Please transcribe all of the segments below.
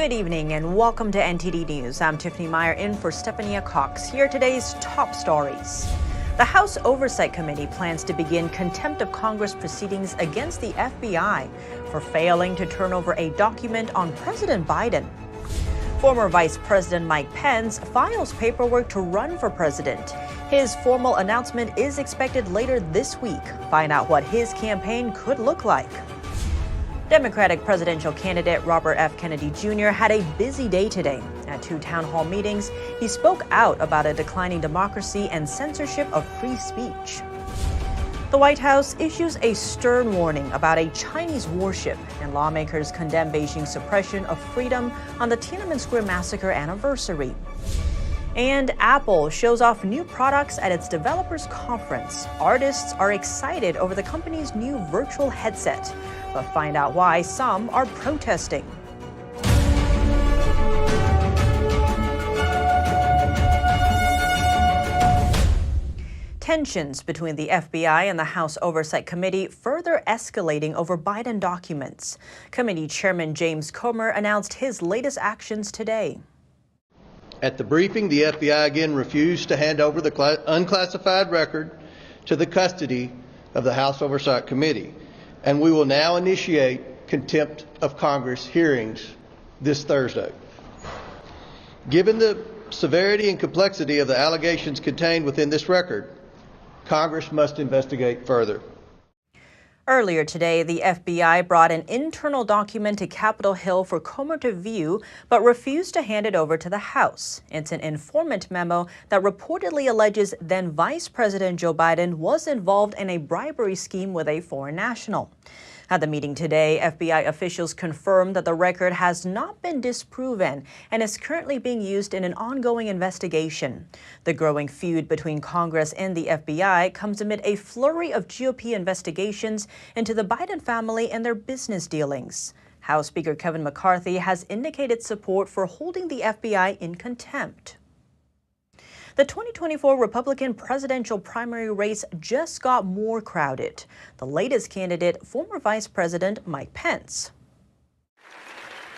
Good evening and welcome to NTD News. I'm Tiffany Meyer in for Stephania Cox. Here are today's top stories. The House Oversight Committee plans to begin contempt of Congress proceedings against the FBI for failing to turn over a document on President Biden. Former Vice President Mike Pence files paperwork to run for president. His formal announcement is expected later this week. Find out what his campaign could look like. Democratic presidential candidate Robert F. Kennedy Jr. had a busy day today. At 2 town hall meetings, he spoke out about a declining democracy and censorship of free speech. The White House issues a stern warning about a Chinese warship, and lawmakers condemn Beijing's suppression of freedom on the Tiananmen Square massacre anniversary. And Apple shows off new products at its developers conference. Artists are excited over the company's new virtual headset, but find out why some are protesting. Tensions between the FBI and the House Oversight Committee further escalating over Biden documents. Committee Chairman James Comer announced his latest actions today. At the briefing, the FBI again refused to hand over the unclassified record to the custody of the House Oversight Committee, and we will now initiate contempt of Congress hearings this Thursday. Given the severity and complexity of the allegations contained within this record, Congress must investigate further. Earlier today, the FBI brought an internal document to Capitol Hill for Comer to view, but refused to hand it over to the House. It's an informant memo that reportedly alleges then Vice President Joe Biden was involved in a bribery scheme with a foreign national. At the meeting today, FBI officials confirmed that the record has not been disproven and is currently being used in an ongoing investigation. The growing feud between Congress and the FBI comes amid a flurry of GOP investigations into the Biden family and their business dealings. House Speaker Kevin McCarthy has indicated support for holding the FBI in contempt. The 2024 Republican presidential primary race just got more crowded. The latest candidate, former Vice President Mike Pence.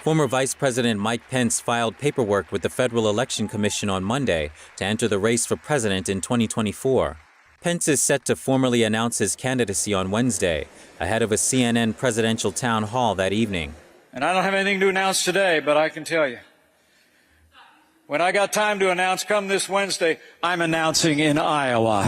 Former Vice President Mike Pence filed paperwork with the Federal Election Commission on Monday to enter the race for president in 2024. Pence is set to formally announce his candidacy on Wednesday, ahead of a CNN presidential town hall that evening. And I don't have anything to announce today, but I can tell you, when I got time to announce, come this Wednesday, I'm announcing in Iowa.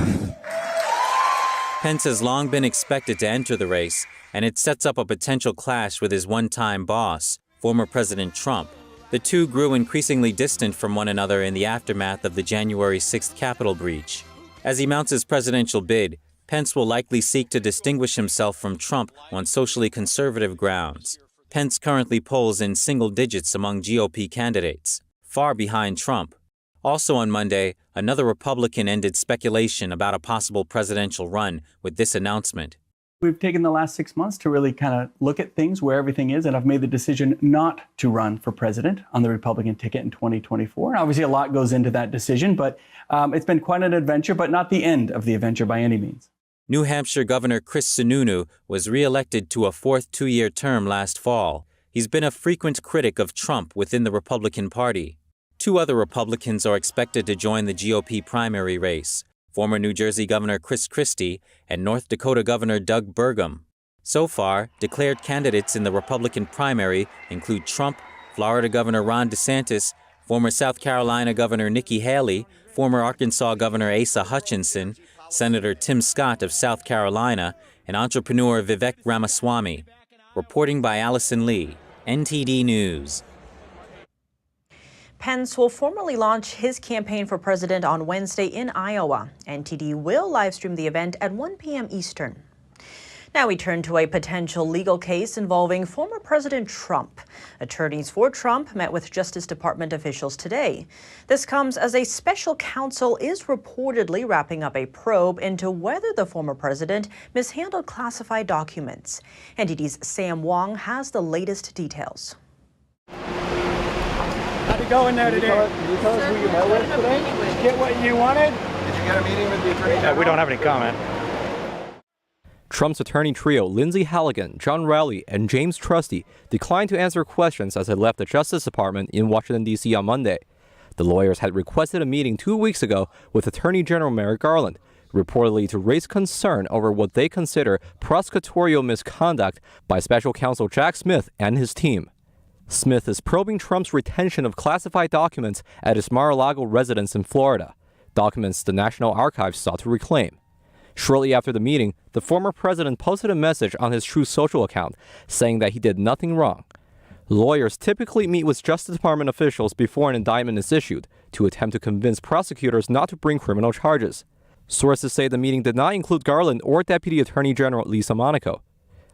Pence has long been expected to enter the race, and it sets up a potential clash with his one-time boss, former President Trump. The two grew increasingly distant from one another in the aftermath of the January 6th Capitol breach. As he mounts his presidential bid, Pence will likely seek to distinguish himself from Trump on socially conservative grounds. Pence currently polls in single digits among GOP candidates, far behind Trump. Also on Monday, another Republican ended speculation about a possible presidential run with this announcement. We've taken the last 6 months to really kind of look at things, where everything is, and I've made the decision not to run for president on the Republican ticket in 2024. And obviously, a lot goes into that decision, but it's been quite an adventure, but not the end of the adventure by any means. New Hampshire Governor Chris Sununu was re-elected to a fourth two-year term last fall. He's been a frequent critic of Trump within the Republican Party. 2 other Republicans are expected to join the GOP primary race, former New Jersey Governor Chris Christie and North Dakota Governor Doug Burgum. So far, declared candidates in the Republican primary include Trump, Florida Governor Ron DeSantis, former South Carolina Governor Nikki Haley, former Arkansas Governor Asa Hutchinson, Senator Tim Scott of South Carolina, and entrepreneur Vivek Ramaswamy. Reporting by Allison Lee, NTD News. Pence will formally launch his campaign for president on Wednesday in Iowa. NTD will livestream the event at 1 p.m. Eastern. Now we turn to a potential legal case involving former President Trump. Attorneys for Trump met with Justice Department officials today. This comes as a special counsel is reportedly wrapping up a probe into whether the former president mishandled classified documents. NTD's Sam Wong has the latest details. How'd it go in there today? Can you tell us who you met with today? Did you get what you wanted? Did you get a meeting with the attorney general? We don't have any comment. Trump's attorney trio Lindsay Halligan, John Rowley, and James Trusty declined to answer questions as they left the Justice Department in Washington, D.C. on Monday. The lawyers had requested a meeting 2 weeks ago with Attorney General Merrick Garland, reportedly to raise concern over what they consider prosecutorial misconduct by Special Counsel Jack Smith and his team. Smith is probing Trump's retention of classified documents at his Mar-a-Lago residence in Florida, documents the National Archives sought to reclaim. Shortly after the meeting, the former president posted a message on his Truth Social account saying that he did nothing wrong. Lawyers typically meet with Justice Department officials before an indictment is issued to attempt to convince prosecutors not to bring criminal charges. Sources say the meeting did not include Garland or Deputy Attorney General Lisa Monaco.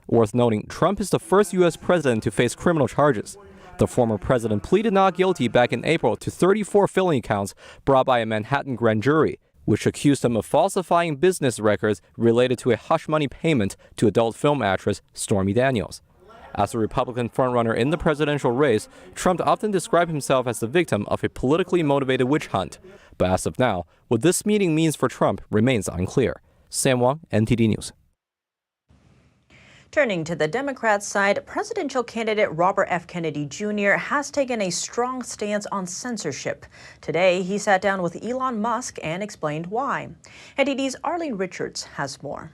Worth noting, Trump is the first U.S. president to face criminal charges. The former president pleaded not guilty back in April to 34 felony counts brought by a Manhattan grand jury, which accused him of falsifying business records related to a hush money payment to adult film actress Stormy Daniels. As a Republican frontrunner in the presidential race, Trump often described himself as the victim of a politically motivated witch hunt. But as of now, what this meeting means for Trump remains unclear. Sam Wang, NTD News. Turning to the Democrats' side, presidential candidate Robert F. Kennedy Jr. has taken a strong stance on censorship. Today, he sat down with Elon Musk and explained why. NTD's Arlene Richards has more.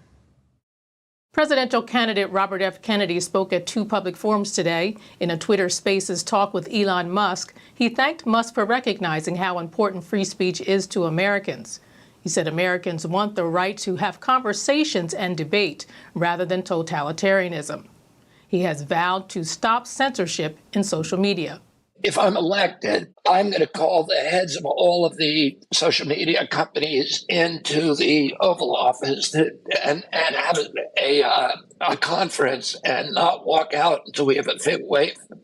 Presidential candidate Robert F. Kennedy spoke at 2 public forums today. In a Twitter Spaces talk with Elon Musk, he thanked Musk for recognizing how important free speech is to Americans. He said Americans want the right to have conversations and debate rather than totalitarianism. He has vowed to stop censorship in social media. If I'm elected, I'm going to call the heads of all of the social media companies into the Oval Office and have a conference and not walk out until we have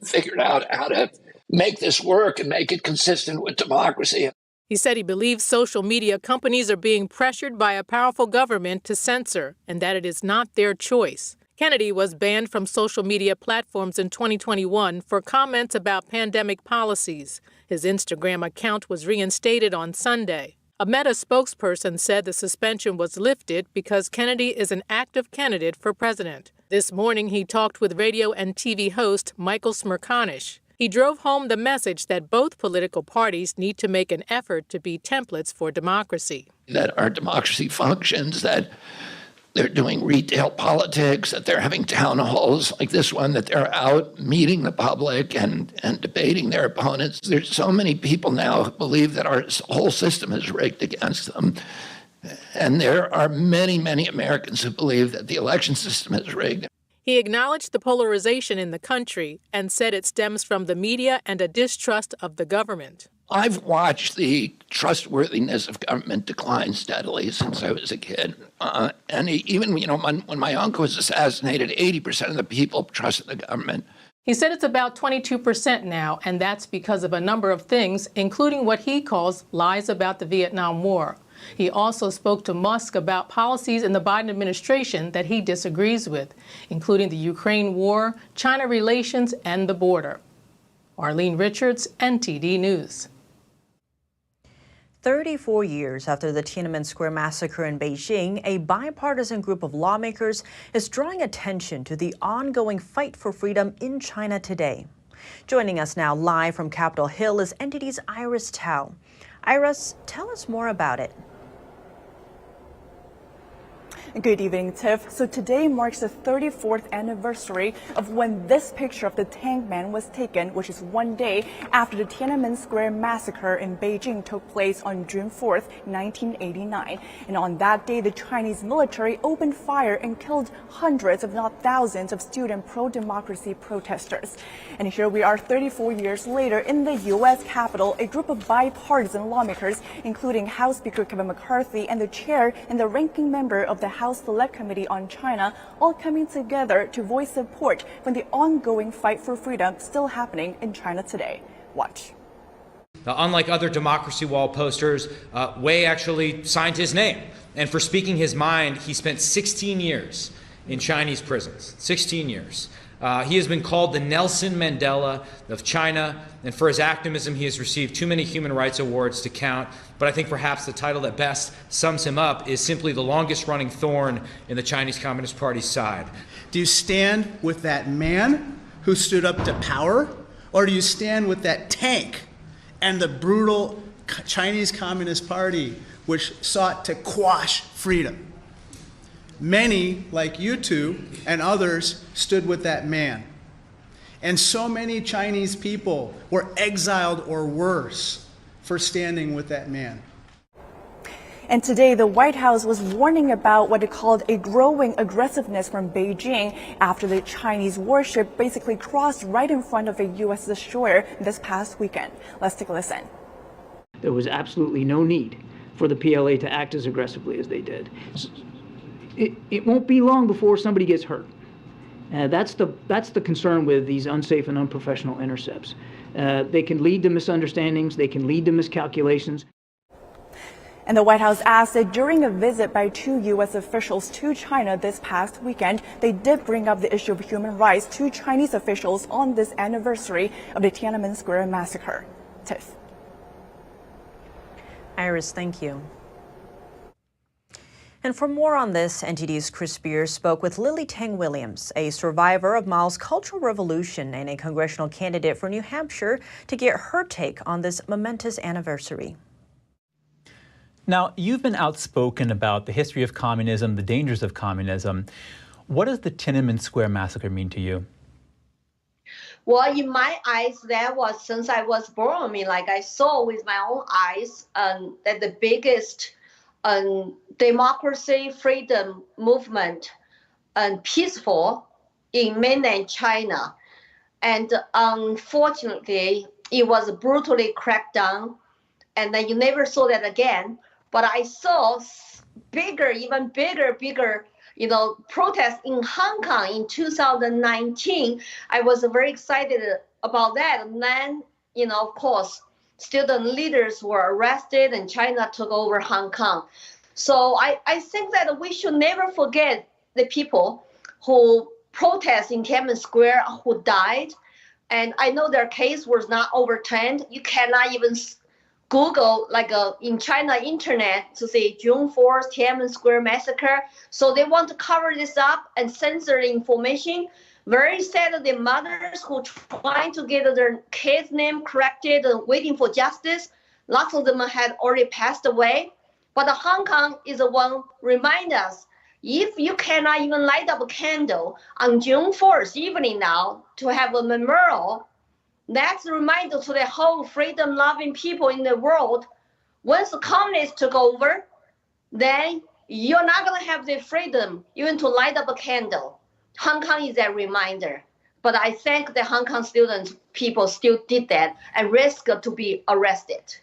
figured out how to make this work and make it consistent with democracy. He said he believes social media companies are being pressured by a powerful government to censor and that it is not their choice. Kennedy was banned from social media platforms in 2021 for comments about pandemic policies. His Instagram account was reinstated on Sunday. A Meta spokesperson said the suspension was lifted because Kennedy is an active candidate for president. This morning, he talked with radio and TV host Michael Smerconish. He drove home the message that both political parties need to make an effort to be templates for democracy. That our democracy functions, that they're doing retail politics, that they're having town halls like this one, that they're out meeting the public and debating their opponents. There's so many people now who believe that our whole system is rigged against them. And there are many, many Americans who believe that the election system is rigged. He acknowledged the polarization in the country and said it stems from the media and a distrust of the government. I've watched the trustworthiness of government decline steadily since I was a kid. And even, when my uncle was assassinated, 80% of the people trusted the government. He said it's about 22% now, and that's because of a number of things, including what he calls lies about the Vietnam War. He also spoke to Musk about policies in the Biden administration that he disagrees with, including the Ukraine war, China relations, and the border. Arlene Richards, NTD News. 34 years after the Tiananmen Square massacre in Beijing, a bipartisan group of lawmakers is drawing attention to the ongoing fight for freedom in China today. Joining us now live from Capitol Hill is NTD's Iris Tao. Iris, tell us more about it. Good evening, Tiff. So today marks the 34th anniversary of when this picture of the Tank Man was taken, which is one day after the Tiananmen Square massacre in Beijing took place on June 4th, 1989. And on that day, the Chinese military opened fire and killed hundreds, if not thousands, of student pro-democracy protesters. And here we are 34 years later in the U.S. Capitol, a group of bipartisan lawmakers, including House Speaker Kevin McCarthy and the chair and the ranking member of the House Select Committee on China, all coming together to voice support for the ongoing fight for freedom still happening in China today. Watch. Unlike other democracy wall posters, Wei actually signed his name. And for speaking his mind, he spent 16 years in Chinese prisons, 16 years. He has been called the Nelson Mandela of China, and for his activism, he has received too many human rights awards to count. But I think perhaps the title that best sums him up is simply the longest-running thorn in the Chinese Communist Party's side. Do you stand with that man who stood up to power, or do you stand with that tank and the brutal Chinese Communist Party, which sought to quash freedom? Many, like you two and others, stood with that man. And so many Chinese people were exiled or worse for standing with that man. And today, the White House was warning about what it called a growing aggressiveness from Beijing after the Chinese warship basically crossed right in front of a U.S. destroyer this past weekend. Let's take a listen. There was absolutely no need for the PLA to act as aggressively as they did. It won't be long before somebody gets hurt. That's the concern with these unsafe and unprofessional intercepts. They can lead to misunderstandings. They can lead to miscalculations. And the White House asked that during a visit by 2 U.S. officials to China this past weekend, they did bring up the issue of human rights to Chinese officials on this anniversary of the Tiananmen Square massacre. Tiff. Iris, thank you. And for more on this, NTD's Chris Spears spoke with Lily Tang Williams, a survivor of Mao's Cultural Revolution and a congressional candidate for New Hampshire, to get her take on this momentous anniversary. Now, you've been outspoken about the history of communism, the dangers of communism. What does the Tiananmen Square massacre mean to you? Well, in my eyes, that was since I was born. I mean, like I saw with my own eyes that the biggest democracy, freedom movement and peaceful in mainland China. And unfortunately, it was brutally cracked down. And then you never saw that again. But I saw bigger, even bigger, protests in Hong Kong in 2019. I was very excited about that. And then, of course, student leaders were arrested and China took over Hong Kong. So I think that we should never forget the people who protest in Tiananmen Square who died. And I know their case was not overturned. You cannot even Google in China internet to say June 4th Tiananmen Square massacre. So they want to cover this up and censor the information. Very sad the mothers who trying to get their kids' name corrected and waiting for justice. Lots of them had already passed away. But Hong Kong is the one remind us, if you cannot even light up a candle on June 4th evening now to have a memorial, that's a reminder to the whole freedom-loving people in the world. Once the communists took over, then you're not going to have the freedom even to light up a candle. Hong Kong is a reminder. But I think the Hong Kong students, people still did that and risk to be arrested.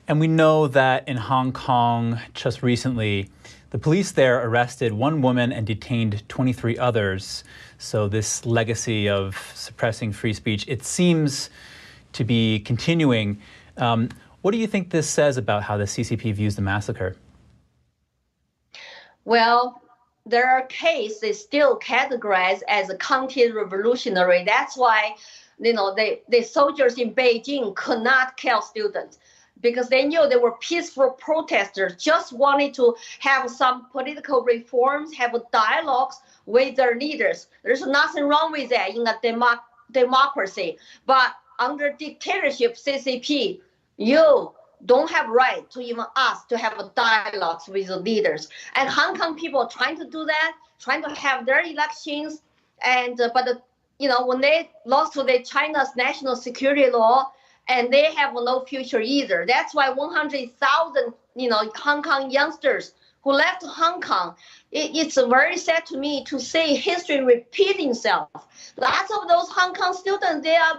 And we know that in Hong Kong just recently, the police there arrested one woman and detained 23 others. So this legacy of suppressing free speech, it seems to be continuing. What do you think this says about how the CCP views the massacre? Well, their case is still categorized as a counter-revolutionary. That's why, the soldiers in Beijing could not kill students, because they knew they were peaceful protesters, just wanted to have some political reforms, have dialogues with their leaders. There's nothing wrong with that in a democracy. But under dictatorship, CCP, you don't have right to even ask to have a dialogues with the leaders. And Hong Kong people are trying to do that, trying to have their elections. And when they lost to the China's national security law, and they have no future either. That's why 100,000, Hong Kong youngsters who left Hong Kong. It's very sad to me to see history repeating itself. Lots of those Hong Kong students, they are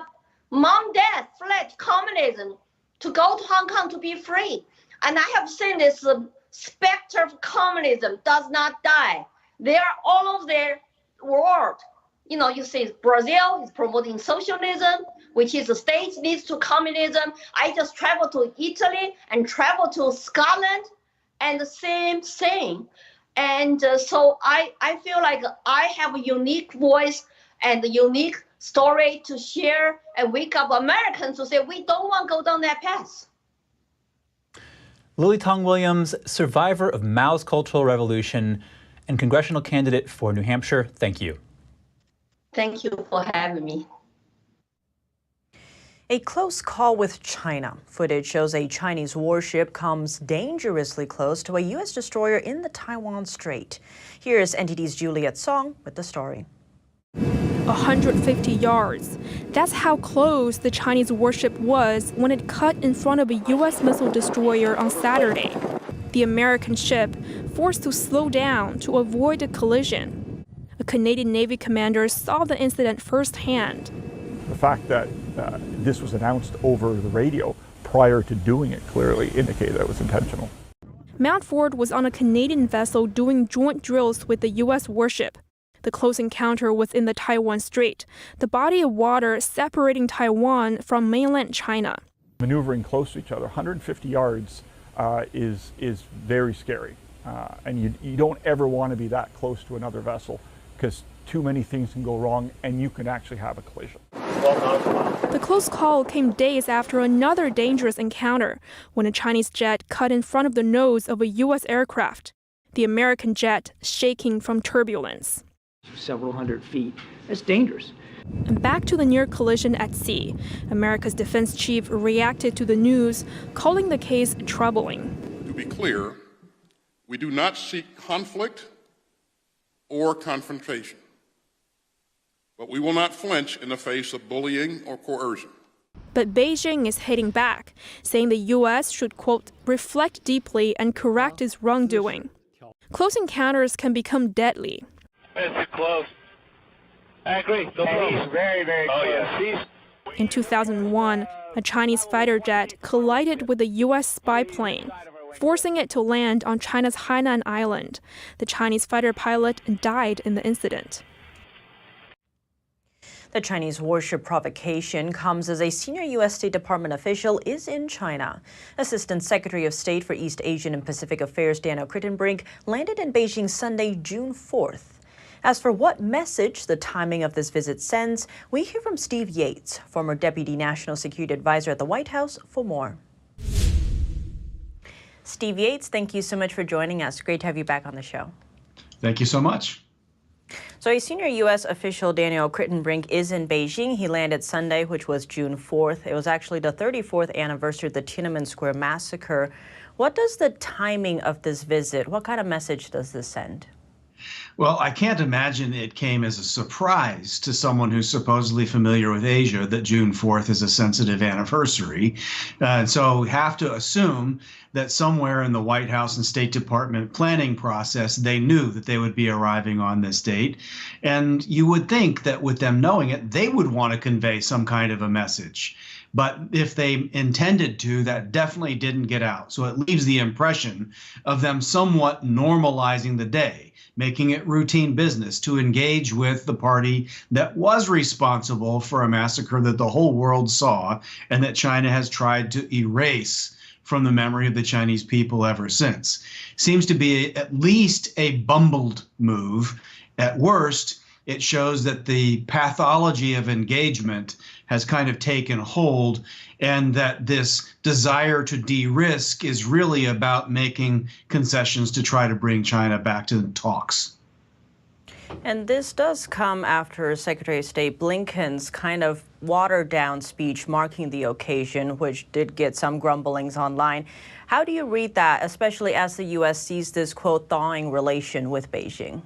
mom, dad fled communism to go to Hong Kong to be free. And I have seen this specter of communism does not die. They are all over the world. You see Brazil is promoting socialism, which is the state leads to communism. I just traveled to Italy and traveled to Scotland, and the same thing. And so I feel like I have a unique voice and a unique story to share and wake up Americans to say we don't want to go down that path. Lily Tong Williams, survivor of Mao's Cultural Revolution and congressional candidate for New Hampshire, thank you. Thank you for having me. A close call with China. Footage shows a Chinese warship comes dangerously close to a U.S. destroyer in the Taiwan Strait. Here's NTD's Juliet Song with the story. 150 yards. That's how close the Chinese warship was when it cut in front of a U.S. missile destroyer on Saturday. The American ship forced to slow down to avoid a collision. A Canadian Navy commander saw the incident firsthand. The fact that this was announced over the radio prior to doing it clearly indicated that it was intentional. Mount Ford was on a Canadian vessel doing joint drills with the U.S. warship. The close encounter was in the Taiwan Strait, the body of water separating Taiwan from mainland China. Maneuvering close to each other, 150 yards is very scary. And you don't ever want to be that close to another vessel because too many things can go wrong and you can actually have a collision. The close call came days after another dangerous encounter when a Chinese jet cut in front of the nose of a U.S. aircraft, the American jet shaking from turbulence. Several hundred feet. That's dangerous. And back to the near collision at sea. America's defense chief reacted to the news, calling the case troubling. To be clear, we do not seek conflict or confrontation, but we will not flinch in the face of bullying or coercion. But Beijing is hitting back, saying the U.S. should, quote, reflect deeply and correct its wrongdoing. Close encounters can become deadly. It's close. I agree. Go close. Very, very close. Oh, yeah. In 2001, a Chinese fighter jet collided with a U.S. spy plane, forcing it to land on China's Hainan Island. The Chinese fighter pilot died in the incident. The Chinese warship provocation comes as a senior U.S. State Department official is in China. Assistant Secretary of State for East Asian and Pacific Affairs Daniel Crittenbrink landed in Beijing Sunday, June 4th. As for what message the timing of this visit sends, we hear from Steve Yates, former Deputy National Security Advisor at the White House, for more. Steve Yates, thank you so much for joining us. Great to have you back on the show. Thank you so much. So a senior U.S. official, Daniel Crittenbrink, is in Beijing. He landed Sunday, which was June 4th. It was actually the 34th anniversary of the Tiananmen Square massacre. What does the timing of this visit, what kind of message does this send? Well, I can't imagine it came as a surprise to someone who's supposedly familiar with Asia that June 4th is a sensitive anniversary. So we have to assume that somewhere in the White House and State Department planning process, they knew that they would be arriving on this date. And you would think that with them knowing it, they would want to convey some kind of a message. But if they intended to, that definitely didn't get out. So it leaves the impression of them somewhat normalizing the day, making it routine business to engage with the party that was responsible for a massacre that the whole world saw and that China has tried to erase from the memory of the Chinese people ever since. Seems to be at least a bumbled move. At worst, it shows that the pathology of engagement has kind of taken hold and that this desire to de-risk is really about making concessions to try to bring China back to the talks. And this does come after Secretary of State Blinken's kind of watered-down speech marking the occasion, which did get some grumblings online. How do you read that, especially as the U.S. sees this, quote, thawing relation with Beijing?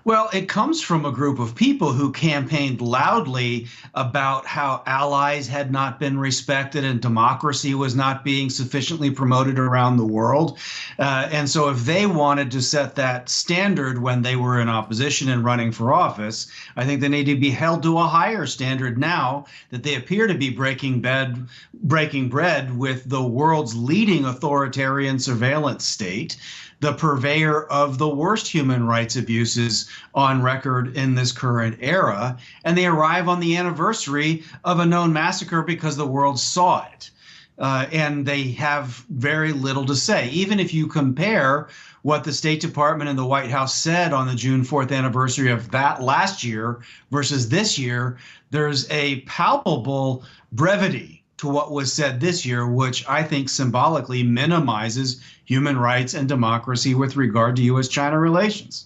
Well, it comes from a group of people who campaigned loudly about how allies had not been respected and democracy was not being sufficiently promoted around the world. And so if they wanted to set that standard when they were in opposition and running for office, I think they need to be held to a higher standard now that they appear to be breaking bread with the world's leading authoritarian surveillance state, the purveyor of the worst human rights abuses on record in this current era, and they arrive on the anniversary of a known massacre because the world saw it. And they have very little to say. Even if you compare what the State Department and the White House said on the June 4th anniversary of that last year versus this year, there's a palpable brevity to what was said this year, which I think symbolically minimizes human rights and democracy with regard to U.S.-China relations.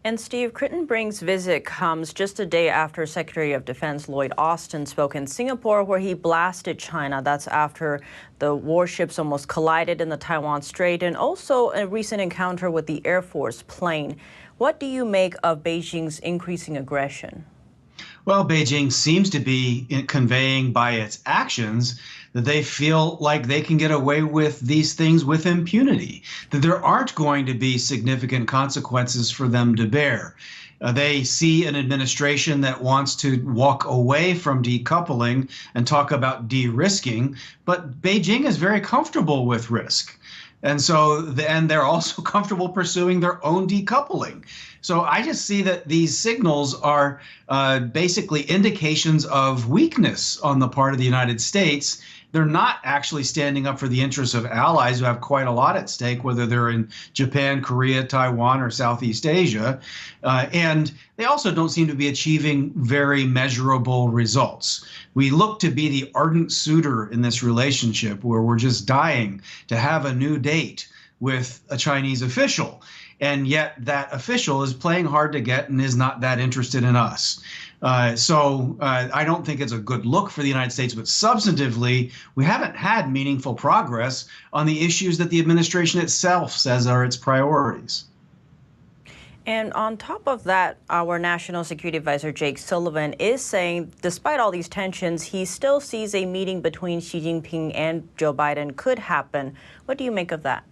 And Steve, Crittenbrig's visit comes just a day after Secretary of Defense Lloyd Austin spoke in Singapore, where he blasted China. That's after the warships almost collided in the Taiwan Strait, and also a recent encounter with the Air Force plane. What do you make of Beijing's increasing aggression? Well, Beijing seems to be conveying by its actions that they feel like they can get away with these things with impunity, that there aren't going to be significant consequences for them to bear. They see an administration that wants to walk away from decoupling and talk about de-risking, but Beijing is very comfortable with risk. And so, and they're also comfortable pursuing their own decoupling. So I just see that these signals are basically indications of weakness on the part of the United States. They're not actually standing up for the interests of allies who have quite a lot at stake, whether they're in Japan, Korea, Taiwan, or Southeast Asia. And they also don't seem to be achieving very measurable results. We look to be the ardent suitor in this relationship where we're just dying to have a new date with a Chinese official. And yet that official is playing hard to get and is not that interested in us. So I don't think it's a good look for the United States, but substantively, we haven't had meaningful progress on the issues that the administration itself says are its priorities. And on top of that, our National Security Advisor Jake Sullivan is saying, despite all these tensions, he still sees a meeting between Xi Jinping and Joe Biden could happen. What do you make of that?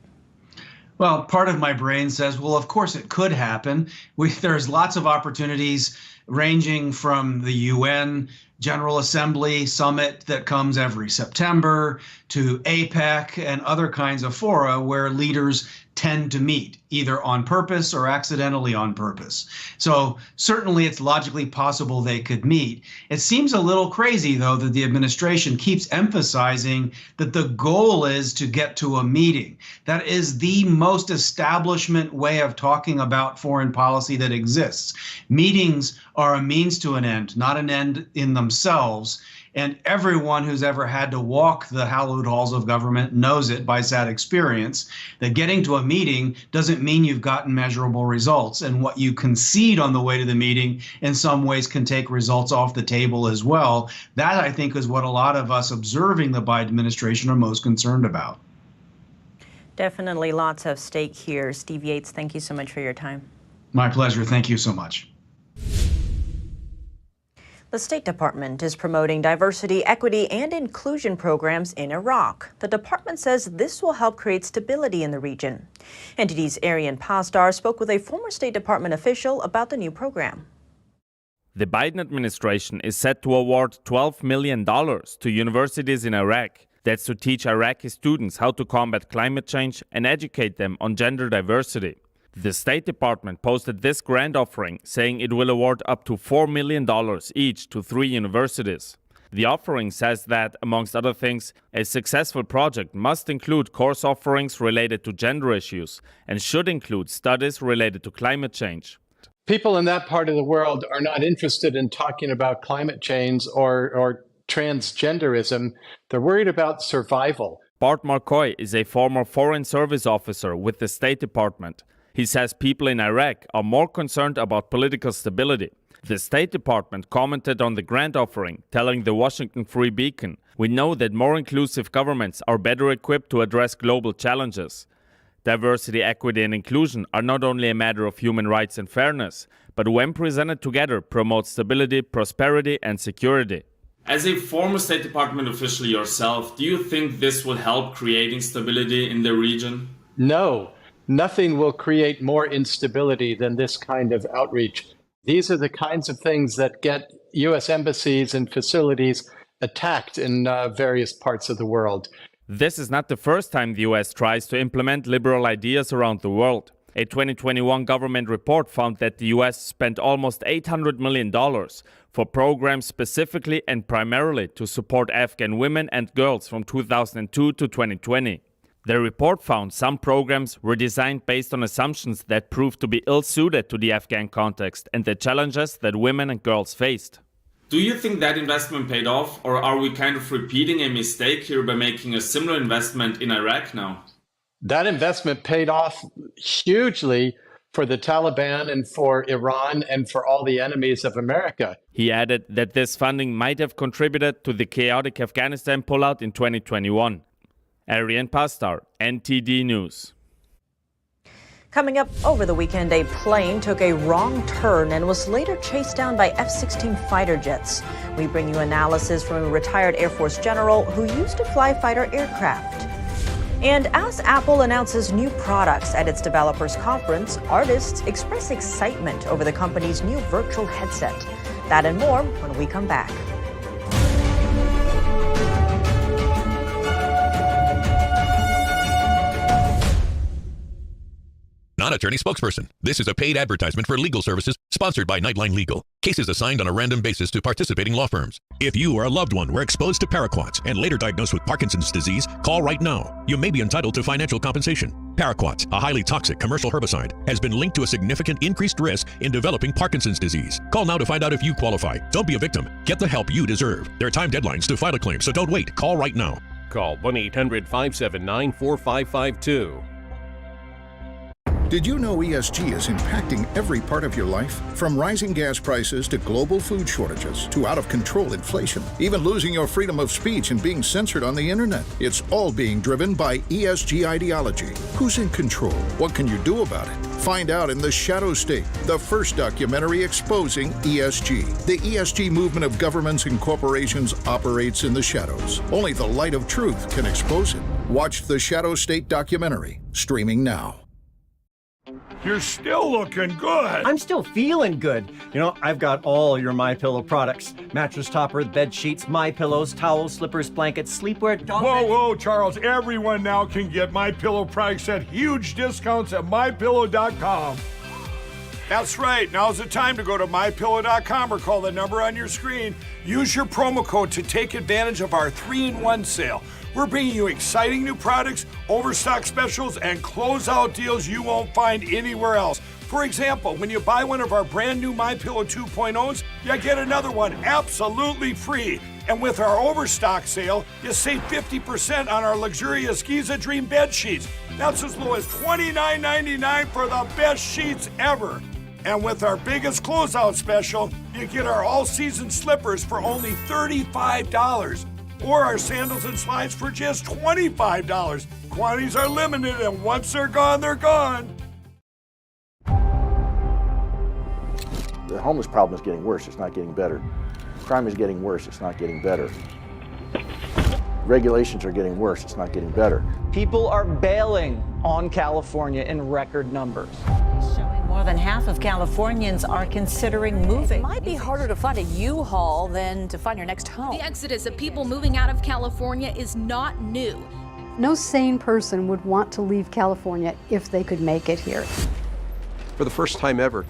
Well, part of my brain says, well, of course it could happen. There's lots of opportunities ranging from the UN General Assembly summit that comes every September to APEC and other kinds of fora where leaders tend to meet, either on purpose or accidentally on purpose. So certainly it's logically possible they could meet. It seems a little crazy, though, that the administration keeps emphasizing that the goal is to get to a meeting. That is the most establishment way of talking about foreign policy that exists. Meetings are a means to an end, not an end in themselves. And everyone who's ever had to walk the hallowed halls of government knows it by sad experience, that getting to a meeting doesn't mean you've gotten measurable results. And what you concede on the way to the meeting in some ways can take results off the table as well. That, I think, is what a lot of us observing the Biden administration are most concerned about. Definitely lots at stake here. Steve Yates, thank you so much for your time. My pleasure. Thank you so much. The State Department is promoting diversity, equity, and inclusion programs in Iraq. The department says this will help create stability in the region. NTD's Arian Pasdar spoke with a former State Department official about the new program. The Biden administration is set to award $12 million to universities in Iraq. That's to teach Iraqi students how to combat climate change and educate them on gender diversity. The State Department posted this grant offering, saying it will award up to $4 million each to 3 universities. The offering says that, amongst other things, a successful project must include course offerings related to gender issues and should include studies related to climate change. People in that part of the world are not interested in talking about climate change or transgenderism. They're worried about survival. Bart Marcoy is a former Foreign Service officer with the State Department. He says people in Iraq are more concerned about political stability. The State Department commented on the grant offering, telling the Washington Free Beacon, "We know that more inclusive governments are better equipped to address global challenges. Diversity, equity, and inclusion are not only a matter of human rights and fairness, but when presented together, promote stability, prosperity, and security." As a former State Department official yourself, do you think this will help creating stability in the region? No. Nothing will create more instability than this kind of outreach. These are the kinds of things that get U.S. embassies and facilities attacked in various parts of the world. This is not the first time the U.S. tries to implement liberal ideas around the world. A 2021 government report found that the U.S. spent almost $800 million for programs specifically and primarily to support Afghan women and girls from 2002 to 2020. The report found some programs were designed based on assumptions that proved to be ill-suited to the Afghan context and the challenges that women and girls faced. Do you think that investment paid off, or are we kind of repeating a mistake here by making a similar investment in Iraq now? That investment paid off hugely for the Taliban and for Iran and for all the enemies of America. He added that this funding might have contributed to the chaotic Afghanistan pullout in 2021. Arian Pastar, NTD News. Coming up over the weekend, a plane took a wrong turn and was later chased down by F-16 fighter jets. We bring you analysis from a retired Air Force general who used to fly fighter aircraft. And as Apple announces new products at its developers conference, artists express excitement over the company's new virtual headset. That and more when we come back. Non-attorney spokesperson. This is a paid advertisement for legal services sponsored by Nightline Legal. Cases assigned on a random basis to participating law firms. If you or a loved one were exposed to paraquats and later diagnosed with Parkinson's disease, call right now. You may be entitled to financial compensation. Paraquats, a highly toxic commercial herbicide, has been linked to a significant increased risk in developing Parkinson's disease. Call now to find out if you qualify. Don't be a victim. Get the help you deserve. There are time deadlines to file a claim, so don't wait. Call right now. Call 1-800-579-4552. Did you know ESG is impacting every part of your life? From rising gas prices to global food shortages to out-of-control inflation, even losing your freedom of speech and being censored on the internet. It's all being driven by ESG ideology. Who's in control? What can you do about it? Find out in The Shadow State, the first documentary exposing ESG. The ESG movement of governments and corporations operates in the shadows. Only the light of truth can expose it. Watch The Shadow State documentary, streaming now. You're still looking good. I'm still feeling good. You know, I've got all your MyPillow products. Mattress topper, bed sheets, MyPillows, towels, slippers, blankets, sleepwear, dog bed. Whoa, Charles. Everyone now can get MyPillow products at huge discounts at MyPillow.com. That's right. Now's the time to go to MyPillow.com or call the number on your screen. Use your promo code to take advantage of our 3-in-1 sale. We're bringing you exciting new products, overstock specials, and closeout deals you won't find anywhere else. For example, when you buy one of our brand new MyPillow 2.0s, you get another one absolutely free. And with our overstock sale, you save 50% on our luxurious Giza Dream bed sheets. That's as low as $29.99 for the best sheets ever. And with our biggest closeout special, you get our all-season slippers for only $35. Or our sandals and slides for just $25. Quantities are limited, and once they're gone, they're gone. The homeless problem is getting worse, it's not getting better. Crime is getting worse, it's not getting better. Regulations are getting worse, it's not getting better. People are bailing on California in record numbers. More than half of Californians are considering moving. It might be harder to find a U-Haul than to find your next home. The exodus of people moving out of California is not new. No sane person would want to leave California if they could make it here. For the first time ever,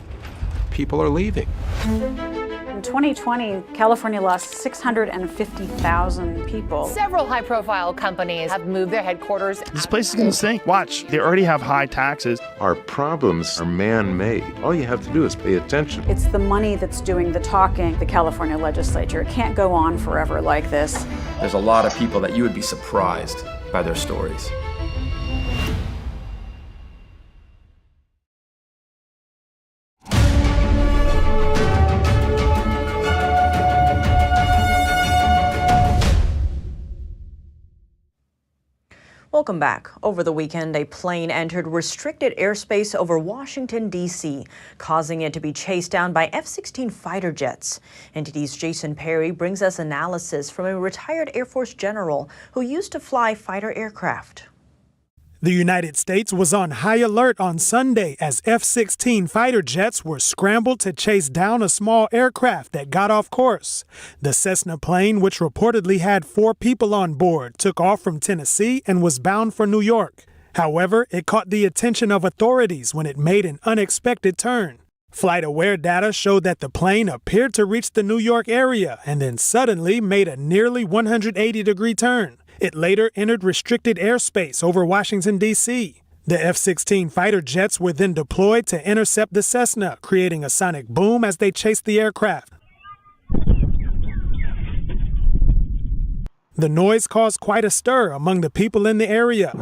people are leaving. In 2020, California lost 650,000 people. Several high-profile companies have moved their headquarters. This place is going to sink. Watch, they already have high taxes. Our problems are man-made. All you have to do is pay attention. It's the money that's doing the talking, the California legislature. It can't go on forever like this. There's a lot of people that you would be surprised by their stories. Welcome back. Over the weekend, a plane entered restricted airspace over Washington, D.C., causing it to be chased down by F-16 fighter jets. NTD's Jason Perry brings us analysis from a retired Air Force general who used to fly fighter aircraft. The United States was on high alert on Sunday as F-16 fighter jets were scrambled to chase down a small aircraft that got off course. The Cessna plane, which reportedly had 4 people on board, took off from Tennessee and was bound for New York. However, it caught the attention of authorities when it made an unexpected turn. Flight-aware data showed that the plane appeared to reach the New York area and then suddenly made a nearly 180-degree turn. It later entered restricted airspace over Washington, D.C. The F-16 fighter jets were then deployed to intercept the Cessna, creating a sonic boom as they chased the aircraft. The noise caused quite a stir among the people in the area.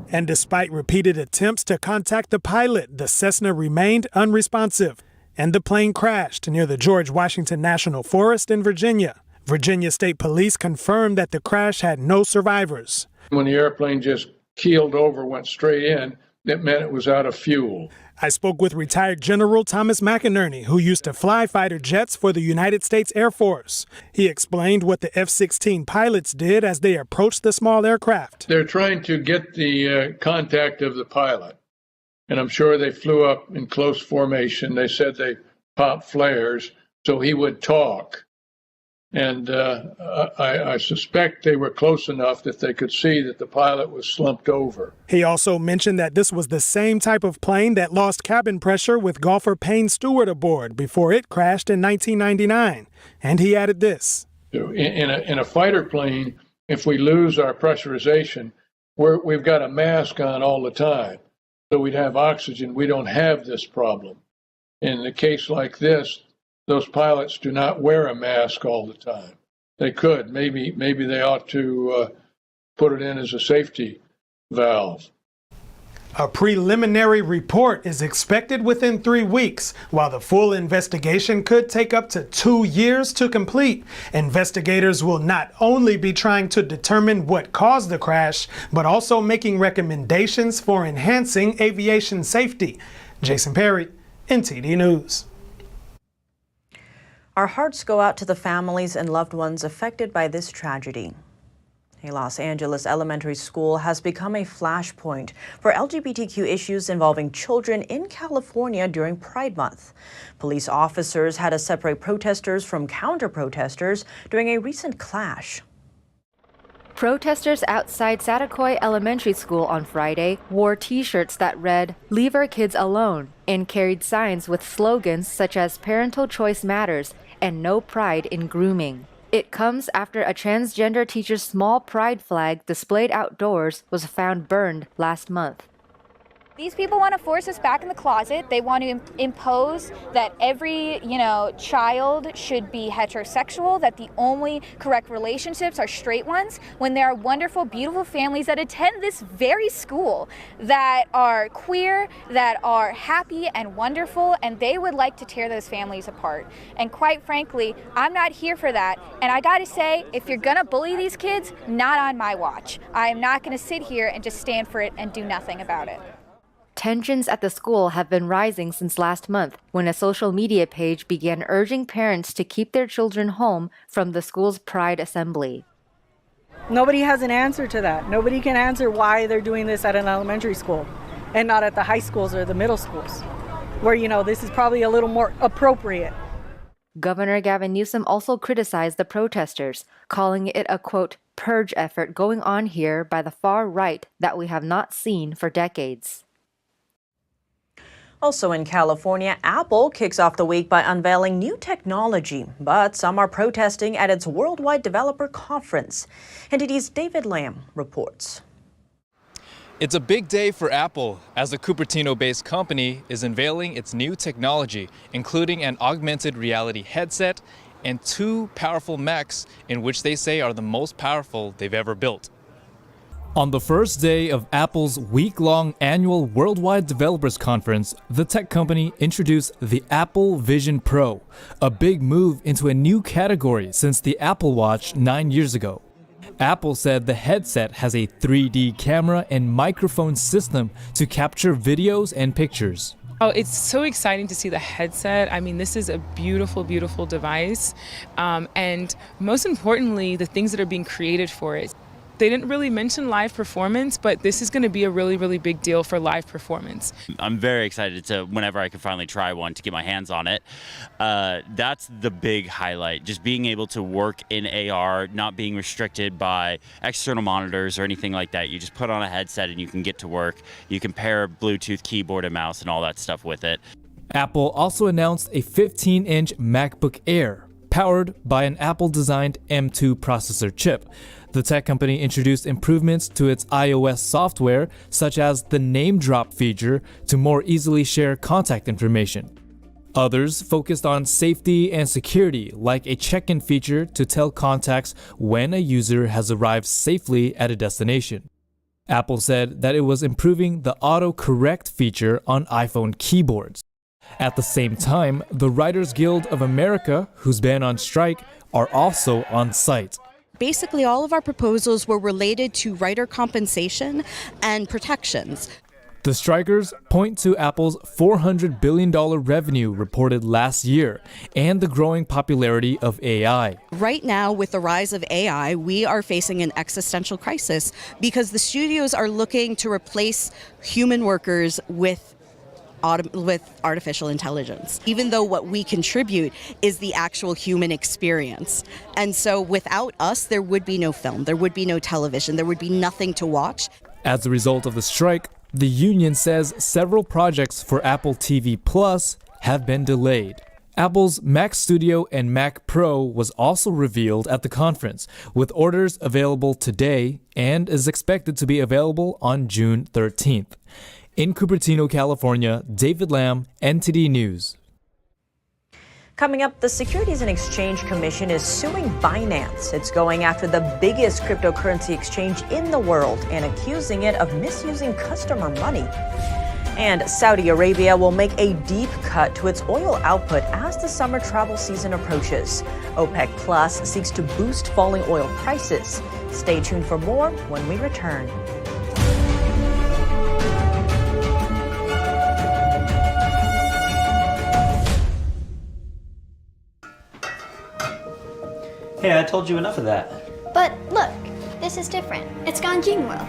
And despite repeated attempts to contact the pilot, the Cessna remained unresponsive, and the plane crashed near the George Washington National Forest in Virginia. Virginia State Police confirmed that the crash had no survivors. When the airplane just keeled over, went straight in, it meant it was out of fuel. I spoke with retired General Thomas McInerney, who used to fly fighter jets for the United States Air Force. He explained what the F-16 pilots did as they approached the small aircraft. They're trying to get the contact of the pilot, and I'm sure they flew up in close formation. They said they popped flares so he would talk. And I suspect they were close enough that they could see that the pilot was slumped over. He also mentioned that this was the same type of plane that lost cabin pressure with golfer Payne Stewart aboard before it crashed in 1999. And he added this. In a fighter plane, if we lose our pressurization, we've got a mask on all the time. So we'd have oxygen. We don't have this problem. In a case like this, those pilots do not wear a mask all the time. They could. Maybe they ought to put it in as a safety valve. A preliminary report is expected within 3 weeks, while the full investigation could take up to 2 years to complete. Investigators will not only be trying to determine what caused the crash, but also making recommendations for enhancing aviation safety. Jason Perry, NTD News. Our hearts go out to the families and loved ones affected by this tragedy. A Los Angeles elementary school has become a flashpoint for LGBTQ issues involving children in California during Pride Month. Police officers had to separate protesters from counter-protesters during a recent clash. Protesters outside Swiatek Elementary School on Friday wore T-shirts that read, "Leave our kids alone," and carried signs with slogans such as "Parental Choice Matters" and "No Pride in Grooming." It comes after a transgender teacher's small pride flag displayed outdoors was found burned last month. These people want to force us back in the closet. They want to impose that every, child should be heterosexual, that the only correct relationships are straight ones, when there are wonderful, beautiful families that attend this very school that are queer, that are happy and wonderful, and they would like to tear those families apart. And quite frankly, I'm not here for that. And I got to say, if you're going to bully these kids, not on my watch. I am not going to sit here and just stand for it and do nothing about it. Tensions at the school have been rising since last month, when a social media page began urging parents to keep their children home from the school's Pride Assembly. Nobody has an answer to that. Nobody can answer why they're doing this at an elementary school and not at the high schools or the middle schools, where, this is probably a little more appropriate. Governor Gavin Newsom also criticized the protesters, calling it a, quote, purge effort going on here by the far right that we have not seen for decades. Also in California, Apple kicks off the week by unveiling new technology, but some are protesting at its Worldwide Developer Conference. NTD's David Lamb reports. It's a big day for Apple as the Cupertino-based company is unveiling its new technology, including an augmented reality headset and 2 powerful Macs in which they say are the most powerful they've ever built. On the first day of Apple's week-long annual Worldwide Developers Conference, the tech company introduced the Apple Vision Pro, a big move into a new category since the Apple Watch 9 years ago. Apple said the headset has a 3D camera and microphone system to capture videos and pictures. Oh, it's so exciting to see the headset. I mean, this is a beautiful, beautiful device. And most importantly, the things that are being created for it. They didn't really mention live performance, but this is going to be a really, really big deal for live performance. I'm very excited to, whenever I can finally try one, to get my hands on it. That's the big highlight, just being able to work in AR, not being restricted by external monitors or anything like that. You just put on a headset and you can get to work. You can pair a Bluetooth keyboard and mouse and all that stuff with it. Apple also announced a 15-inch MacBook Air, powered by an Apple-designed M2 processor chip. The tech company introduced improvements to its iOS software, such as the name drop feature, to more easily share contact information. Others focused on safety and security, like a check-in feature to tell contacts when a user has arrived safely at a destination. Apple said that it was improving the autocorrect feature on iPhone keyboards. At the same time, the Writers Guild of America, who's been on strike, are also on site. Basically, all of our proposals were related to writer compensation and protections. The strikers point to Apple's $400 billion revenue reported last year and the growing popularity of AI. Right now, with the rise of AI, we are facing an existential crisis because the studios are looking to replace human workers with artificial intelligence, even though what we contribute is the actual human experience. And so without us, there would be no film, there would be no television, there would be nothing to watch. As a result of the strike, the union says several projects for Apple TV Plus have been delayed. Apple's Mac Studio and Mac Pro was also revealed at the conference, with orders available today and is expected to be available on June 13th. In Cupertino, California, David Lamb, NTD News. Coming up, the Securities and Exchange Commission is suing Binance. It's going after the biggest cryptocurrency exchange in the world and accusing it of misusing customer money. And Saudi Arabia will make a deep cut to its oil output as the summer travel season approaches. OPEC Plus seeks to boost falling oil prices. Stay tuned for more when we return. Hey, I told you enough of that. But look, this is different. It's Ganjin World.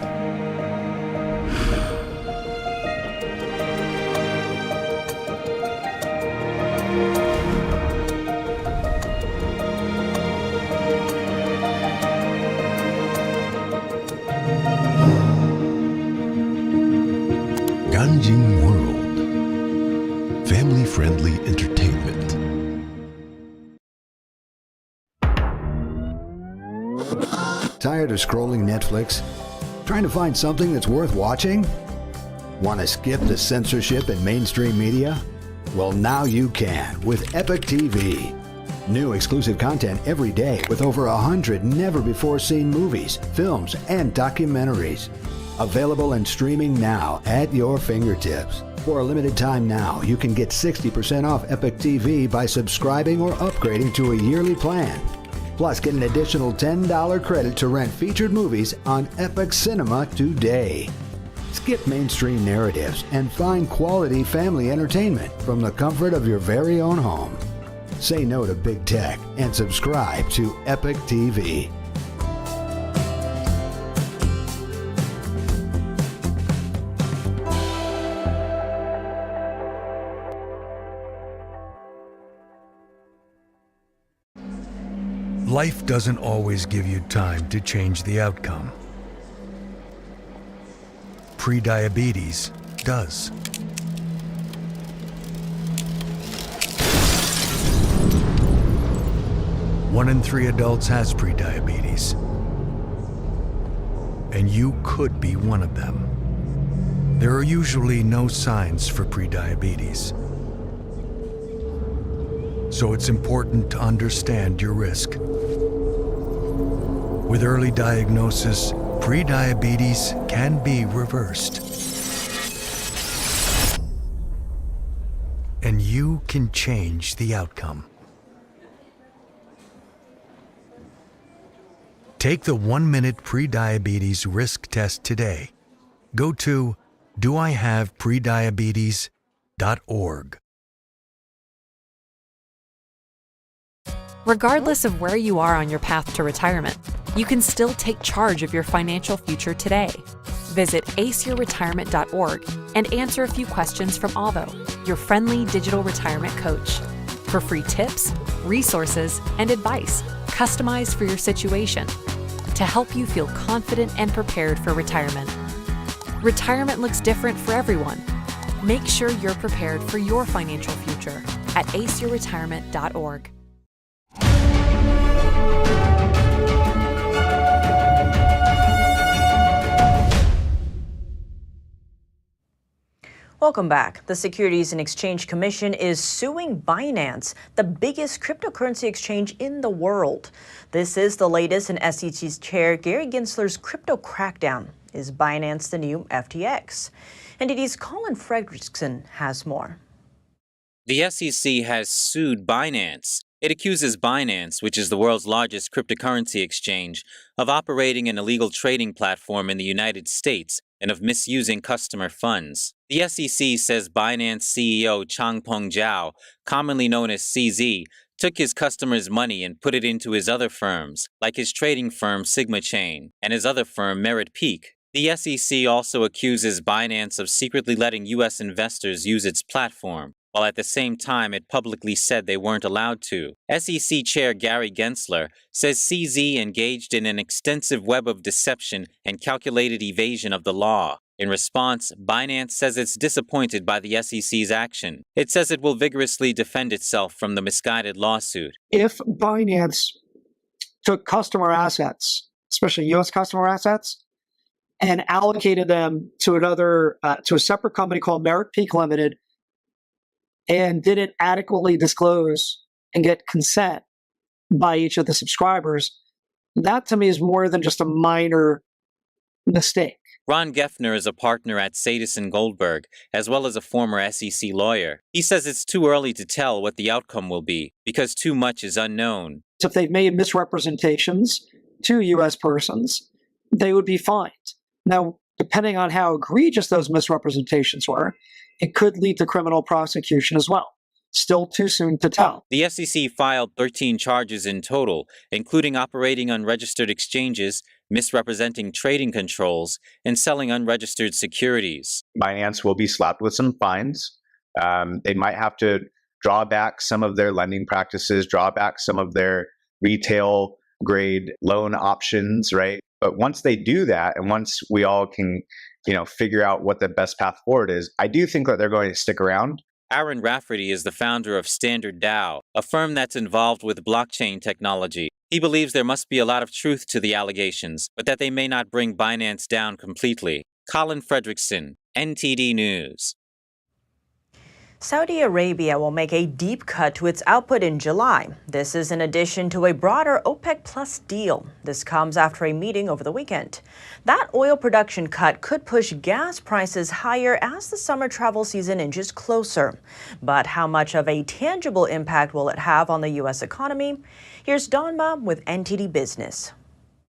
Ganjin World. Family-friendly entertainment. Tired of scrolling Netflix? Trying to find something that's worth watching? Want to skip the censorship in mainstream media? Well, now you can with Epic TV. New exclusive content every day with over 100 never-before-seen movies, films, and documentaries. Available and streaming now at your fingertips. For a limited time now, you can get 60% off Epic TV by subscribing or upgrading to a yearly plan. Plus, get an additional $10 credit to rent featured movies on Epic Cinema today. Skip mainstream narratives and find quality family entertainment from the comfort of your very own home. Say no to big tech and subscribe to Epic TV. Life doesn't always give you time to change the outcome. Prediabetes does. One in 3 adults has prediabetes, and you could be one of them. There are usually no signs for prediabetes, so it's important to understand your risk. With early diagnosis, prediabetes can be reversed. And you can change the outcome. Take the 1-minute prediabetes risk test today. Go to doihaveprediabetes.org. Regardless of where you are on your path to retirement, you can still take charge of your financial future today. Visit aceyourretirement.org and answer a few questions from Avo, your friendly digital retirement coach, for free tips, resources, and advice customized for your situation to help you feel confident and prepared for retirement. Retirement looks different for everyone. Make sure you're prepared for your financial future at aceyourretirement.org. Welcome back. The Securities and Exchange Commission is suing Binance, the biggest cryptocurrency exchange in the world. This is the latest in SEC's Chair Gary Gensler's crypto crackdown. Is Binance the new FTX? NTD's Colin Fredrickson has more. The SEC has sued Binance. It accuses Binance, which is the world's largest cryptocurrency exchange, of operating an illegal trading platform in the United States and of misusing customer funds. The SEC says Binance CEO Changpeng Zhao, commonly known as CZ, took his customers' money and put it into his other firms, like his trading firm Sigma Chain and his other firm Merit Peak. The SEC also accuses Binance of secretly letting U.S. investors use its platform, while at the same time it publicly said they weren't allowed to. SEC Chair Gary Gensler says CZ engaged in an extensive web of deception and calculated evasion of the law. In response, Binance says it's disappointed by the SEC's action. It says it will vigorously defend itself from the misguided lawsuit. If Binance took customer assets, especially U.S. customer assets, and allocated them to to a separate company called Merit Peak Limited, and didn't adequately disclose and get consent by each of the subscribers, that to me is more than just a minor mistake. Ron Geffner is a partner at Sadis & Goldberg, as well as a former SEC lawyer. He says it's too early to tell what the outcome will be, because too much is unknown. So if they've made misrepresentations to U.S. persons, they would be fined. Now, depending on how egregious those misrepresentations were, it could lead to criminal prosecution as well. Still too soon to tell. The SEC filed 13 charges in total, including operating unregistered exchanges, misrepresenting trading controls, and selling unregistered securities. Binance will be slapped with some fines. They might have to draw back some of their lending practices, draw back some of their retail grade loan options, right? But once they do that, and once we all can figure out what the best path forward is, I do think that they're going to stick around. Aaron Rafferty is the founder of Standard DAO, a firm that's involved with blockchain technology. He believes there must be a lot of truth to the allegations, but that they may not bring Binance down completely. Colin Fredrickson, NTD News. Saudi Arabia will make a deep cut to its output in July. This is in addition to a broader OPEC Plus deal. This comes after a meeting over the weekend. That oil production cut could push gas prices higher as the summer travel season inches closer. But how much of a tangible impact will it have on the U.S. economy? Here's Donma with NTD Business.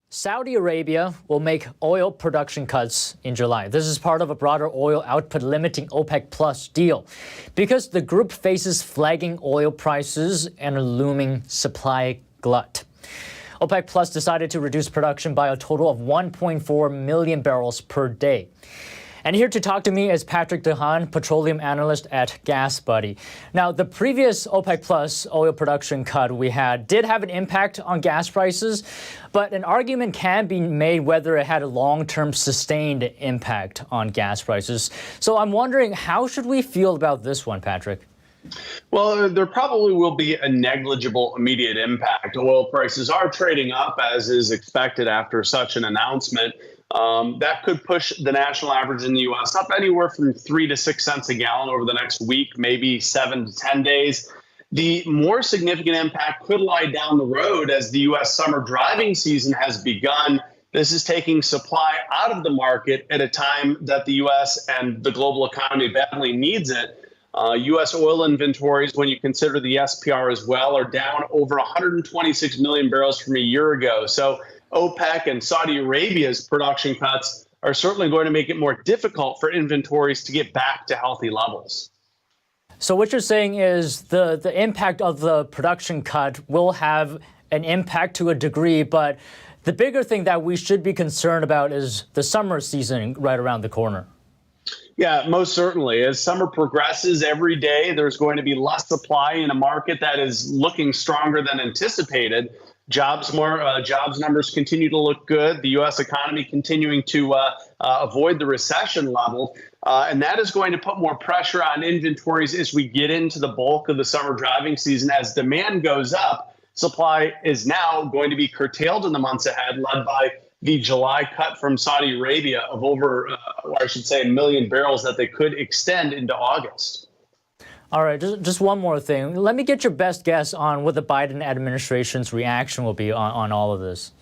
Saudi Arabia will make oil production cuts in July. This is part of a broader oil output limiting OPEC Plus deal, because the group faces flagging oil prices and a looming supply glut. OPEC Plus decided to reduce production by a total of 1.4 million barrels per day. And here to talk to me is Patrick DeHaan, petroleum analyst at Gasbuddy. Now, the previous OPEC Plus oil production cut we had did have an impact on gas prices, but an argument can be made whether it had a long-term sustained impact on gas prices. So I'm wondering, how should we feel about this one, Patrick? Well, there probably will be a negligible immediate impact. Oil prices are trading up, as is expected after such an announcement. That could push the national average in the U.S. up anywhere from 3 to 6 cents a gallon over the next week, maybe 7 to 10 days. The more significant impact could lie down the road as the U.S. summer driving season has begun. This is taking supply out of the market at a time that the U.S. and the global economy badly needs it. U.S. oil inventories, when you consider the SPR as well, are down over 126 million barrels from a year ago. So OPEC and Saudi Arabia's production cuts are certainly going to make it more difficult for inventories to get back to healthy levels. So what you're saying is the impact of the production cut will have an impact to a degree, but the bigger thing that we should be concerned about is the summer season right around the corner. Yeah, most certainly. As summer progresses, every day there's going to be less supply in a market that is looking stronger than anticipated. Jobs numbers continue to look good. The U.S. economy continuing to avoid the recession level. And that is going to put more pressure on inventories as we get into the bulk of the summer driving season. As demand goes up, supply is now going to be curtailed in the months ahead, led by the July cut from Saudi Arabia of over, or I should say, 1 million barrels that they could extend into August. All right, just one more thing. Let me get your best guess on what the Biden administration's reaction will be on all of this.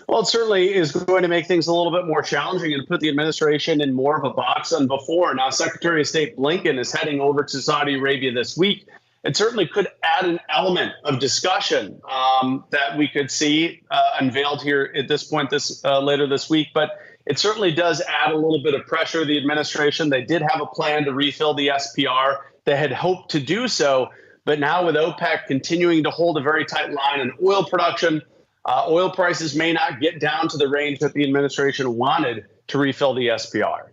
Well, it certainly is going to make things a little bit more challenging and put the administration in more of a box than before. Now, Secretary of State Blinken is heading over to Saudi Arabia this week. It certainly could add an element of discussion that we could see unveiled here at this point later this week. But it certainly does add a little bit of pressure to the administration. They did have a plan to refill the SPR. They had hoped to do so. But now with OPEC continuing to hold a very tight line on oil production, oil prices may not get down to the range that the administration wanted to refill the SPR.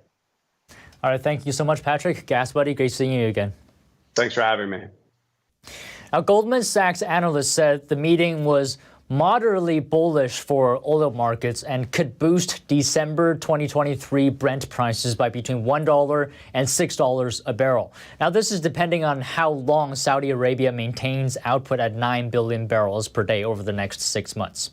All right, thank you so much, Patrick. Gasbuddy, great seeing you again. Thanks for having me. Now, Goldman Sachs analysts said the meeting was moderately bullish for oil markets and could boost December 2023 Brent prices by between $1 and $6 a barrel. Now, this is depending on how long Saudi Arabia maintains output at 9 billion barrels per day over the next 6 months.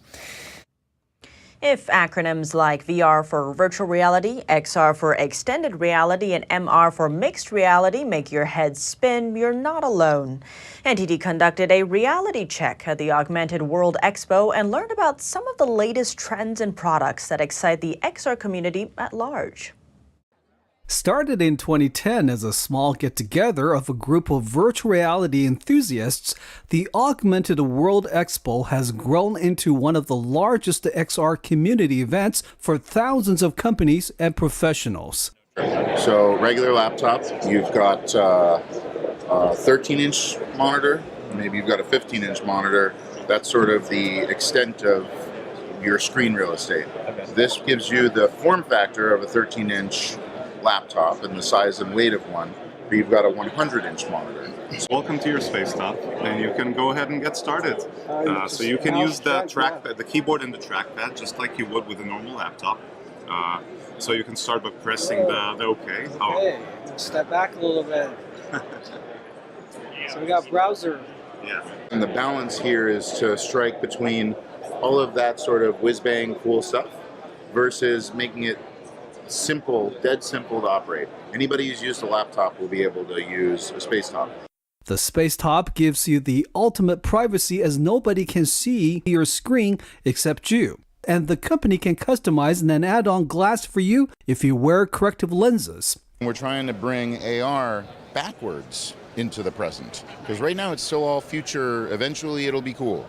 If acronyms like VR for virtual reality, XR for extended reality, and MR for mixed reality make your head spin, you're not alone. NTD conducted a reality check at the Augmented World Expo and learned about some of the latest trends and products that excite the XR community at large. Started in 2010 as a small get-together of a group of virtual reality enthusiasts, the Augmented World Expo has grown into one of the largest XR community events for thousands of companies and professionals. So regular laptop, you've got a 13-inch monitor, maybe you've got a 15-inch monitor. That's sort of the extent of your screen real estate. This gives you the form factor of a 13-inch laptop and the size and weight of one, but you've got a 100-inch monitor. Welcome to your space top, and you can go ahead and get started. So you can use the trackpad, the keyboard and the trackpad, just like you would with a normal laptop. So you can start by pressing the OK. Okay, step back a little bit. So we got browser. Yeah. And the balance here is to strike between all of that sort of whiz-bang cool stuff versus making it simple, dead simple to operate. Anybody who's used a laptop will be able to use a Spacetop. The Spacetop gives you the ultimate privacy as nobody can see your screen except you. And the company can customize and then add on glass for you if you wear corrective lenses. We're trying to bring AR backwards into the present, because right now it's still all future. Eventually it'll be cool.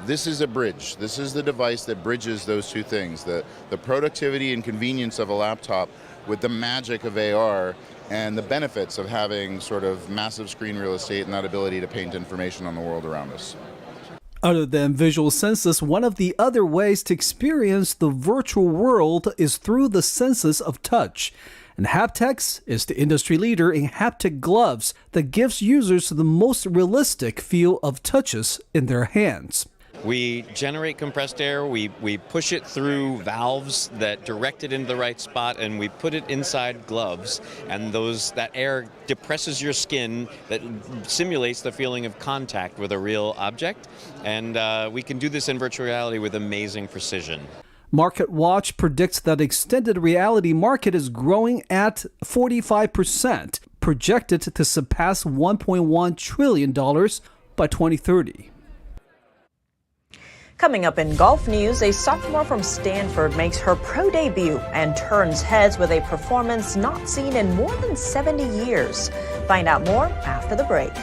This is a bridge. This is the device that bridges those two things, the productivity and convenience of a laptop with the magic of AR and the benefits of having sort of massive screen real estate and that ability to paint information on the world around us. Other than visual senses, one of the other ways to experience the virtual world is through the senses of touch. And Haptex is the industry leader in haptic gloves that gives users the most realistic feel of touches in their hands. We generate compressed air, we push it through valves that direct it into the right spot, and we put it inside gloves, and that air depresses your skin, that simulates the feeling of contact with a real object, and we can do this in virtual reality with amazing precision. MarketWatch predicts that extended reality market is growing at 45%, projected to surpass $1.1 trillion by 2030. Coming up in golf news, a sophomore from Stanford makes her pro debut and turns heads with a performance not seen in more than 70 years. Find out more after the break.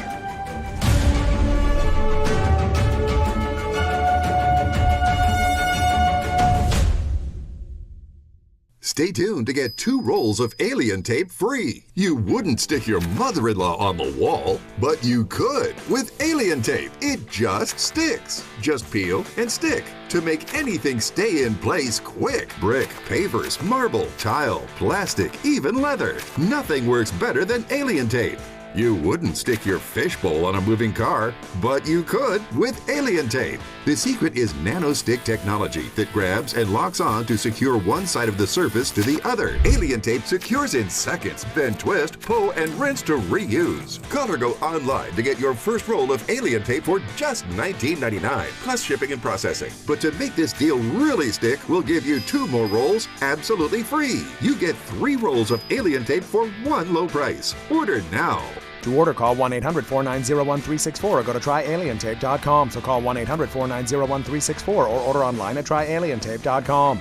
Stay tuned to get 2 rolls of alien tape free. You wouldn't stick your mother-in-law on the wall, but you could with alien tape. It just sticks. Just peel and stick to make anything stay in place quick. Brick, pavers, marble, tile, plastic, even leather. Nothing works better than alien tape. You wouldn't stick your fishbowl on a moving car, but you could with Alien Tape. The secret is nano-stick technology that grabs and locks on to secure one side of the surface to the other. Alien Tape secures in seconds, then twist, pull, and rinse to reuse. Call or go online to get your first roll of Alien Tape for just $19.99, plus shipping and processing. But to make this deal really stick, we'll give you 2 more rolls absolutely free. You get 3 rolls of Alien Tape for one low price. Order now. To order, call 1-800-490-1364 or go to tryalientape.com. So call 1-800-490-1364 or order online at tryalientape.com.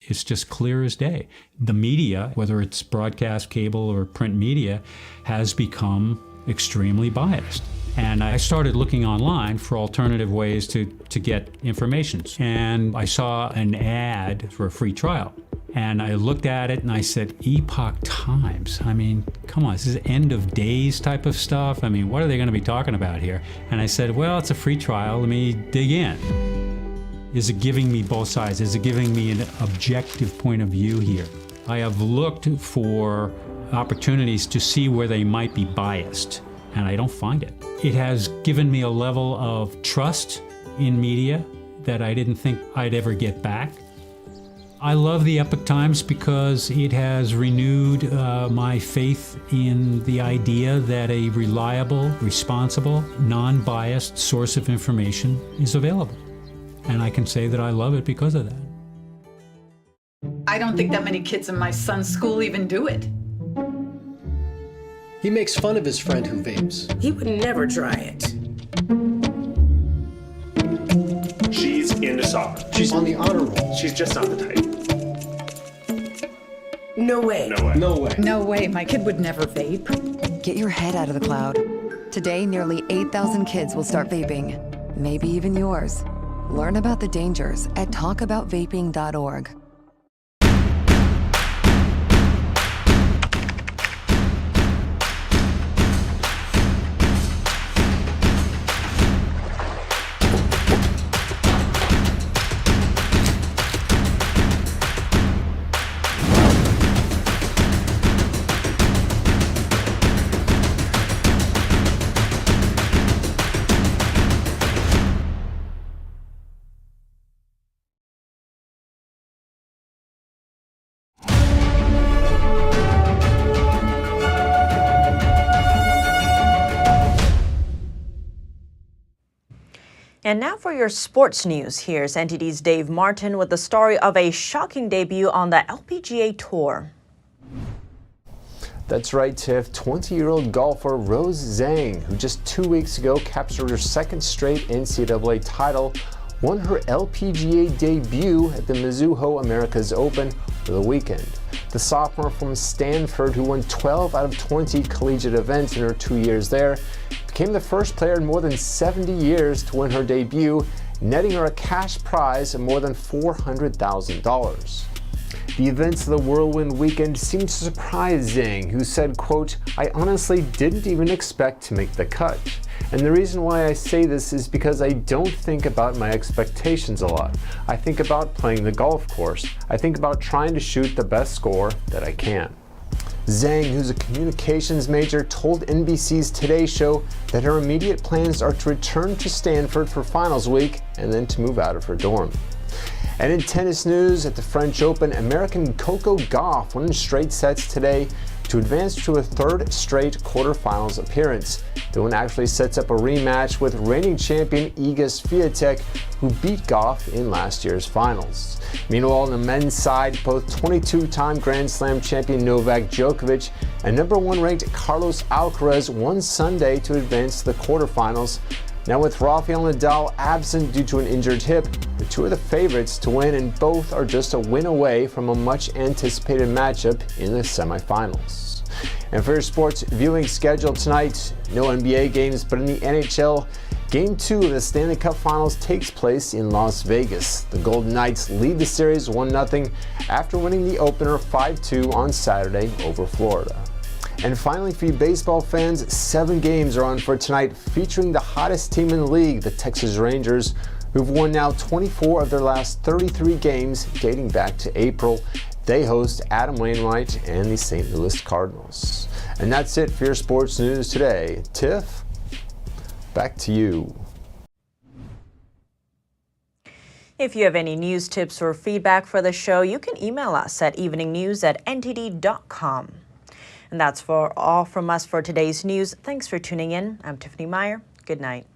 It's just clear as day. The media, whether it's broadcast, cable, or print media, has become extremely biased. And I started looking online for alternative ways to get information. And I saw an ad for a free trial. And I looked at it and I said, Epoch Times. I mean, come on, this is end of days type of stuff. I mean, what are they going to be talking about here? And I said, well, it's a free trial. Let me dig in. Is it giving me both sides? Is it giving me an objective point of view here? I have looked for opportunities to see where they might be biased, and I don't find it. It has given me a level of trust in media that I didn't think I'd ever get back. I love the Epoch Times because it has renewed my faith in the idea that a reliable, responsible, non-biased source of information is available. And I can say that I love it because of that. I don't think that many kids in my son's school even do it. He makes fun of his friend who vapes. He would never try it. She's into soccer. She's on the honor roll. She's just not the type. No way. No way. No way. No way, my kid would never vape. Get your head out of the cloud. Today, nearly 8,000 kids will start vaping. Maybe even yours. Learn about the dangers at talkaboutvaping.org. And now for your sports news. Here's NTD's Dave Martin with the story of a shocking debut on the LPGA Tour. That's right, Tiff. 20-year-old golfer Rose Zhang, who just 2 weeks ago captured her second straight NCAA title, won her LPGA debut at the Misused Americas Open for the weekend. The sophomore from Stanford, who won 12 out of 20 collegiate events in her 2 years there, became the first player in more than 70 years to win her debut, netting her a cash prize of more than $400,000. The events of the whirlwind weekend seemed to surprise Zhang, who said, quote, "I honestly didn't even expect to make the cut. And the reason why I say this is because I don't think about my expectations a lot. I think about playing the golf course. I think about trying to shoot the best score that I can." Zhang, who's a communications major, told NBC's Today Show that her immediate plans are to return to Stanford for finals week and then to move out of her dorm. And in tennis news, at the French Open, American Coco Gauff won in straight sets today to advance to a third straight quarterfinals appearance. The win actually sets up a rematch with reigning champion Iga Swiatek, who beat Gauff in last year's finals. Meanwhile, on the men's side, both 22-time Grand Slam champion Novak Djokovic and #1 ranked Carlos Alcaraz won Sunday to advance to the quarterfinals. Now, with Rafael Nadal absent due to an injured hip, the two are the favorites to win, and both are just a win away from a much-anticipated matchup in the semifinals. And for your sports viewing schedule tonight, no NBA games, but in the NHL, Game 2 of the Stanley Cup Finals takes place in Las Vegas. The Golden Knights lead the series 1-0 after winning the opener 5-2 on Saturday over Florida. And finally, for you baseball fans, 7 games are on for tonight, featuring the hottest team in the league, the Texas Rangers, who've won now 24 of their last 33 games dating back to April. They host Adam Wainwright and the St. Louis Cardinals. And that's it for your sports news today. Tiff, back to you. If you have any news tips or feedback for the show, you can email us at eveningnews@ntd.com. And that's all from us for today's news. Thanks for tuning in. I'm Tiffany Meyer. Good night.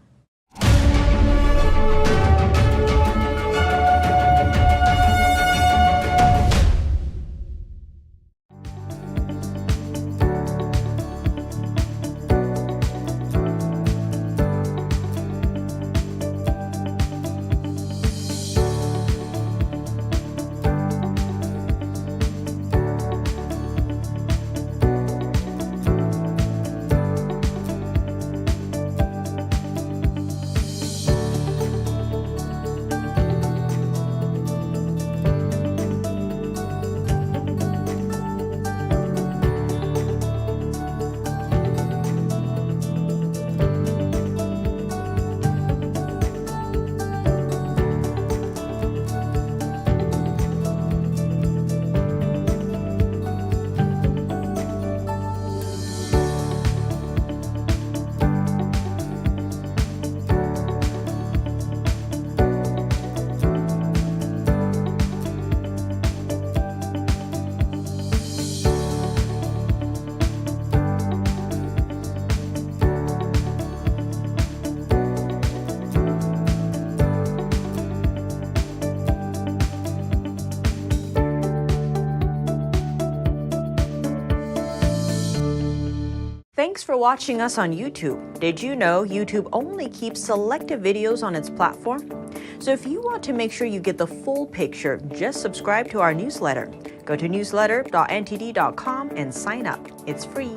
Thanks for watching us on YouTube. Did you know YouTube only keeps selective videos on its platform? So if you want to make sure you get the full picture, just subscribe to our newsletter. Go to newsletter.ntd.com and sign up. It's free.